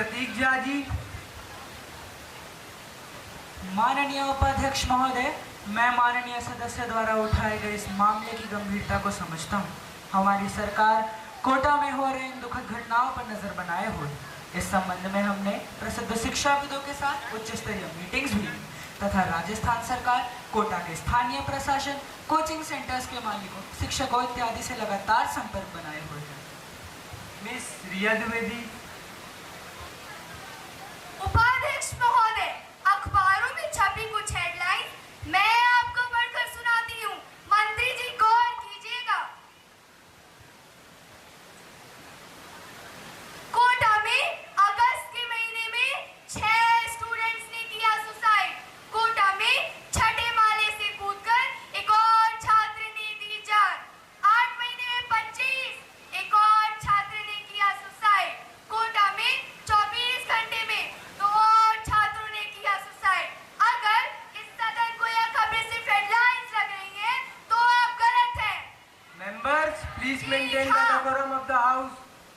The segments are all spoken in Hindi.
प्रतीक झा जी। माननीय उपाध्यक्ष महोदय, मैं माननीय सदस्य द्वारा उठाए गए इस मामले की गंभीरता को समझता हूँ। हमारी सरकार कोटा में हो रहे इन दुखद घटनाओं पर नजर बनाए हुए इस संबंध में हमने प्रसिद्ध शिक्षाविदों के साथ उच्च स्तरीय मीटिंग्स भी ली तथा राजस्थान सरकार, कोटा के स्थानीय प्रशासन, कोचिंग सेंटर्स के मालिकों, शिक्षकों इत्यादि से लगातार संपर्क बनाए हुए हैं। मिस रिया द्विवेदी। उपाध्यक्ष महोदय, अखबारों में छपी कुछ हेडलाइन मैं आपको पढ़कर सुनाती हूँ। मंत्री जी गौर कीजिएगा। कोटा में अगस्त के महीने में 6 स्टूडेंट्स ने किया सुसाइड। कोटा में छठे माले से कूदकर एक और छात्र ने दी जान। 8 महीने में 25 एक और छात्र ने किया सुसाइड। कोटा में 24 घंटे में 2 और छात्रों ने किया सुसाइड। अगर इस सदन को यह खबरें सिर्फ हेडलाइंस लग रही हैं, तो आप गलत हैं। Members, please maintain the decorum of the house.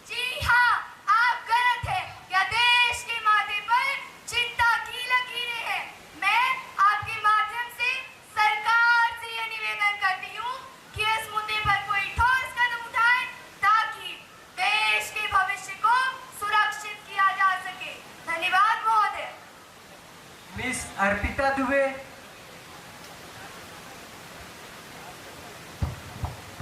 जी हाँ, आप गलत हैं। यह देश के माथे पर चिंता की लकीरें हैं। मैं आपके माध्यम से सरकार से यह निवेदन करती हूँ कि इस मुद्दे पर कोई ठोस कदम उठाए ताकि देश के भविष्य को सुरक्षित किया जा सके। धन्यवाद महोदय। मिस अर्पिता दुबे।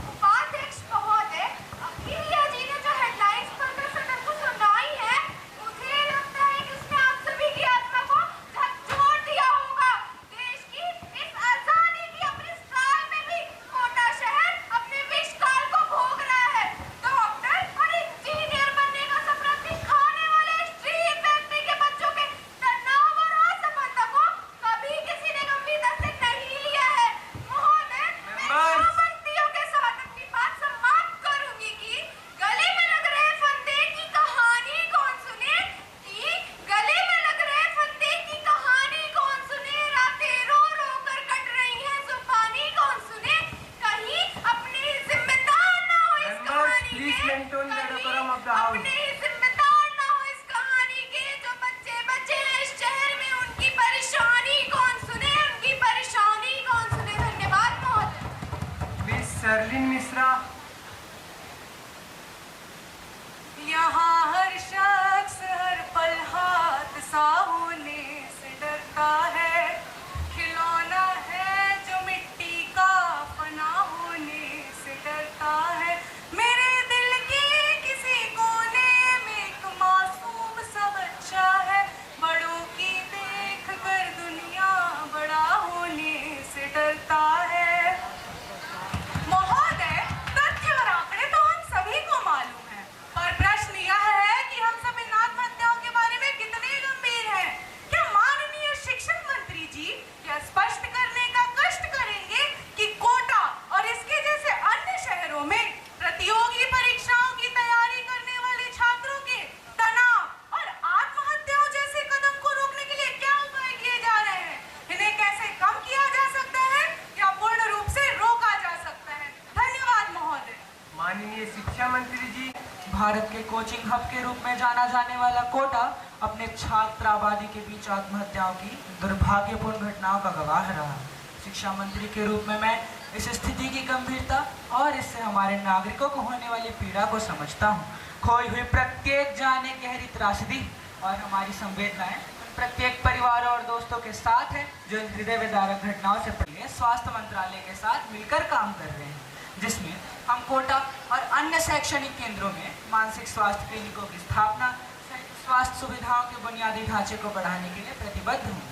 उपाध्यक्ष महोदय, अखिलिया जी ने जो हेडलाइंस पढ़कर सदन को सुनाई है, मुझे लगता है कि उसने आप सभी की आत्मा को झकझोर दिया होगा। देश की इस आजादी की अपनी साल में भी कोटा शहर अपने विष काल को भोग रहा है। डॉक्टर और इंजीनियर बनने का सपना दिखाने वाले स्ट्रीट फैक्ट्री के बच्चों के तनाव और असफलता को कभी किसी ने गंभीरता से नहीं लिया है। महोदय, मैं पंक्तियों के साथ अपनी बात समाप्त करूंगी कि गले में लग रहे फंदे की कहानी कौन सुने, कि गले में लग रहे फंदे की कहानी कौन सुने, रातें रो रो कर कट रही हैं, जुबानी कौन सुने, कहीं अपने जिम्मेदार ना हो इस कहानी के, please maintain the decorum of the house. अपने जिम्मेदार ना हो इस कहानी के, जो बच्चे बचे हैं इस शहर में, उनकी परेशानी कौन सुने, उनकी परेशानी कौन सुने। धन्यवाद महोदय। मिस सरलिन मिश्रा। यहाँ हर शख्स हर पल हाथ सा होने से डरता है। खिलौना है जो मिट्टी का फना होने से डरता है। मेरे दिल के किसी कोने में एक मासूम सा बच्चा है। बड़ों की देख कर दुनिया बड़ा होने से डरता है। महोदय, तथ्य और आंकड़े तो हम सभी को मालूम है, पर प्रश्न यह है कि हम सब इन आत्महत्याओं के बारे में कितने गंभीर हैं। क्या माननीय शिक्षण मंत्री जी यह स्पष्ट करने का कष्ट करेंगे कि कोटा और इसके जैसे अन्य शहरों में प्रतियोगी परीक्षाओं की तैयारी करने वाले छात्रों के तनाव और आत्महत्याओं जैसे कदम को रोकने के लिए क्या उपाय किए जा रहे हैं? इन्हें कैसे कम किया जा सकता है या पूर्ण रूप से रोका जा सकता है? धन्यवाद महोदय। माननीय शिक्षा मंत्री जी। भारत के कोचिंग हब के रूप में जाना जाने वाला कोटा अपने छात्र आबादी के बीच आत्महत्याओं की दुर्भाग्यपूर्ण घटनाओं का गवाह रहा। शिक्षा मंत्री के रूप में मैं इस स्थिति की गंभीरता और इससे हमारे नागरिकों को होने वाली पीड़ा को समझता हूँ। खोई हुई प्रत्येक जान एक गहरी त्रासदी और हमारी संवेदनाएं प्रत्येक परिवार और दोस्तों के साथ है जो इन हृदय विदारक घटनाओं से पहले स्वास्थ्य मंत्रालय के साथ मिलकर काम कर रहे हैं, जिसमें हम कोटा और अन्य शैक्षणिक केंद्रों में मानसिक स्वास्थ्य क्लिनिकों की स्थापना, स्वास्थ्य सुविधाओं के बुनियादी ढांचे को बढ़ाने के लिए प्रतिबद्ध हूँ।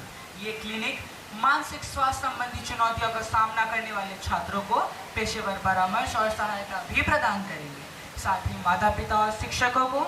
ये क्लिनिक मानसिक स्वास्थ्य संबंधी चुनौतियों का सामना करने वाले छात्रों को पेशेवर परामर्श और सहायता भी प्रदान करेंगे। साथ ही माता पिता और शिक्षकों को